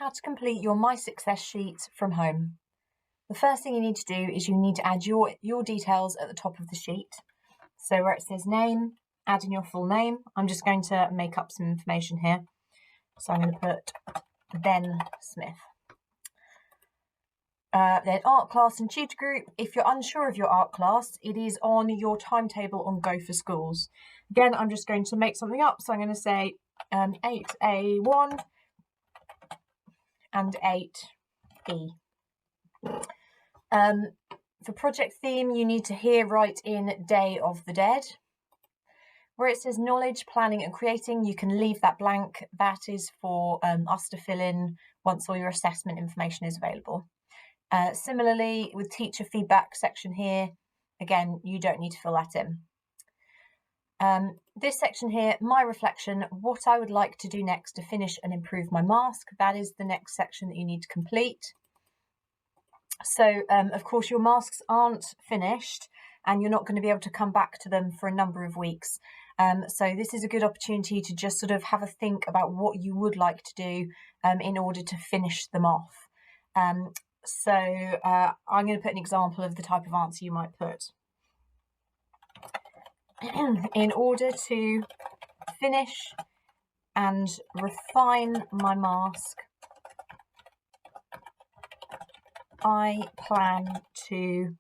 how to complete your My Success sheet from home. The first thing you need to do is you need to add your details at the top of the sheet. So where it says name, add in your full name. I'm just going to make up some information here. So I'm going to put Ben Smith. Then art class and tutor group. If you're unsure of your art class, it is on your timetable on Go for Schools. Again, I'm just going to make something up. So I'm going to say 8A1 and 8B. For project theme, you need to here write in Day of the Dead. Where it says knowledge, planning and creating, you can leave that blank. That is for us to fill in once all your assessment information is available. Similarly, with teacher feedback section here, again, you don't need to fill that in. This section here, my reflection, what I would like to do next to finish and improve my mask, that is the next section that you need to complete. So, of course, your masks aren't finished and you're not going to be able to come back to them for a number of weeks. So this is a good opportunity to just sort of have a think about what you would like to do in order to finish them off. So I'm going to put an example of the type of answer you might put. In order to finish and refine my mask, I plan to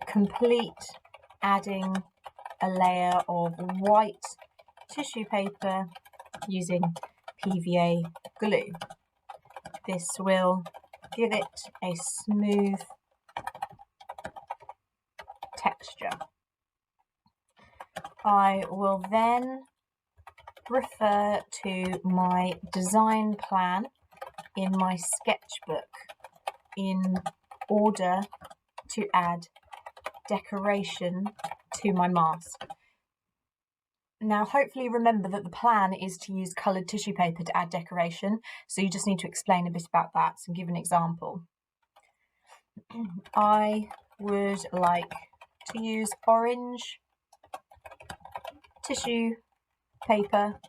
complete adding a layer of white tissue paper using PVA glue. This will give it a smooth texture. I will then refer to my design plan in my sketchbook in order to add decoration to my mask. Now, hopefully remember that the plan is to use coloured tissue paper to add decoration, so you just need to explain a bit about that and give an example. I would like to use orange tissue paper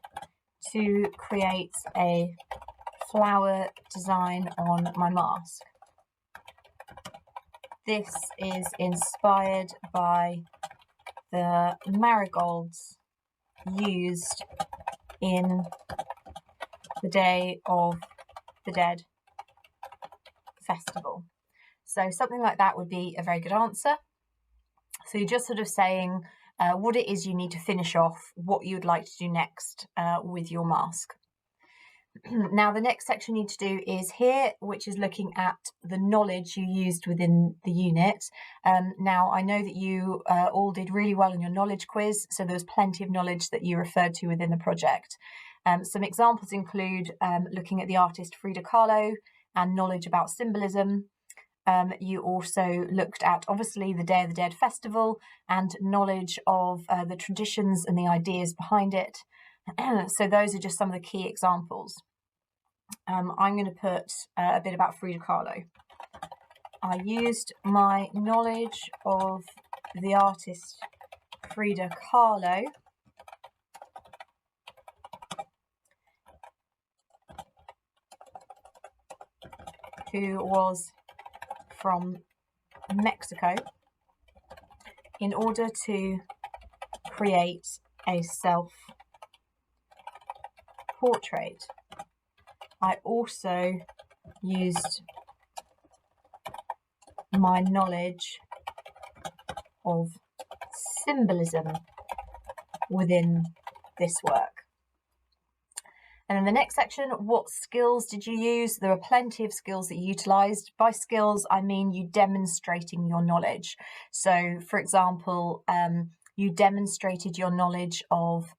to create a flower design on my mask. This is inspired by the marigolds used in the Day of the Dead festival. So something like that would be a very good answer. So you're just sort of saying what it is you need to finish off, what you'd like to do next with your mask. Now, the next section you need to do is here, which is looking at the knowledge you used within the unit. Now, I know that you all did really well in your knowledge quiz, so there was plenty of knowledge that you referred to within the project. Some examples include looking at the artist Frida Kahlo and knowledge about symbolism. You also looked at, obviously, the Day of the Dead festival and knowledge of the traditions and the ideas behind it. So those are just some of the key examples. I'm going to put a bit about Frida Kahlo. I used my knowledge of the artist Frida Kahlo who was from Mexico in order to create a self-portrait. I also used my knowledge of symbolism within this work. And in the next section, what skills did you use? There are plenty of skills that you utilised. By skills, I mean you demonstrating your knowledge. So, for example, you demonstrated your knowledge of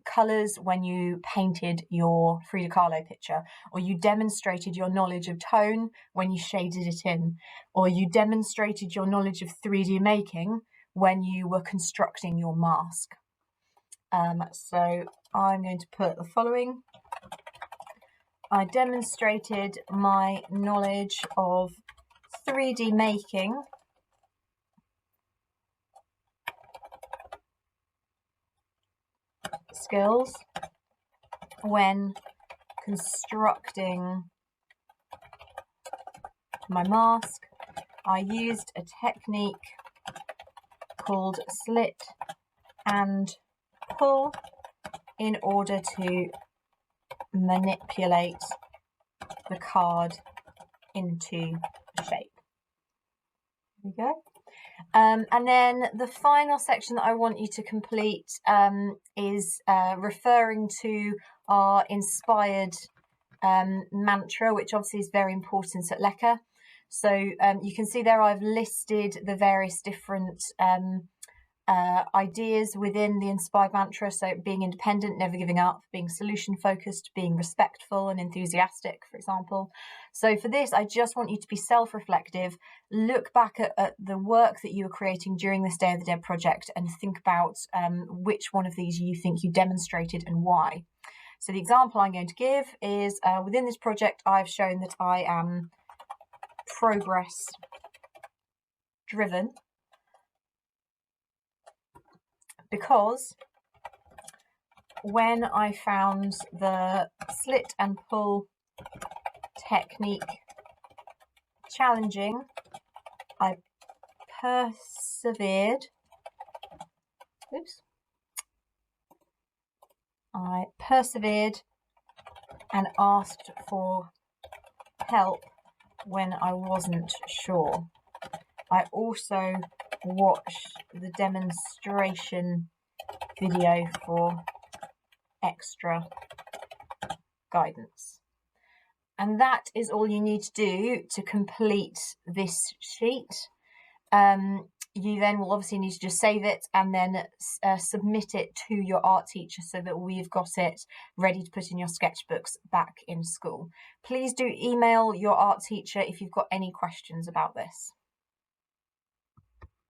colours when you painted your Frida Kahlo picture, or you demonstrated your knowledge of tone when you shaded it in, or you demonstrated your knowledge of 3D making when you were constructing your mask. So I'm going to put the following. I demonstrated my knowledge of 3D making skills when constructing my mask, I used a technique called slit and pull in order to manipulate the card into shape. There we go. And then the final section that I want you to complete is referring to our inspired mantra, which obviously is very important at LECA. So you can see there I've listed the various different ideas within the inspired mantra. So being independent, never giving up, being solution focused, being respectful and enthusiastic, for example. So for this, I just want you to be self-reflective, look back at the work that you were creating during this Day of the Dead project and think about which one of these you think you demonstrated and why. So the example I'm going to give is within this project, I've shown that I am progress driven because when I found the slit and pull technique challenging, I persevered. I persevered and asked for help when I wasn't sure. I also watched the demonstration video for extra guidance. And that is all you need to do to complete this sheet. You then will obviously need to just save it and then submit it to your art teacher so that we've got it ready to put in your sketchbooks back in school. Please do email your art teacher if you've got any questions about this.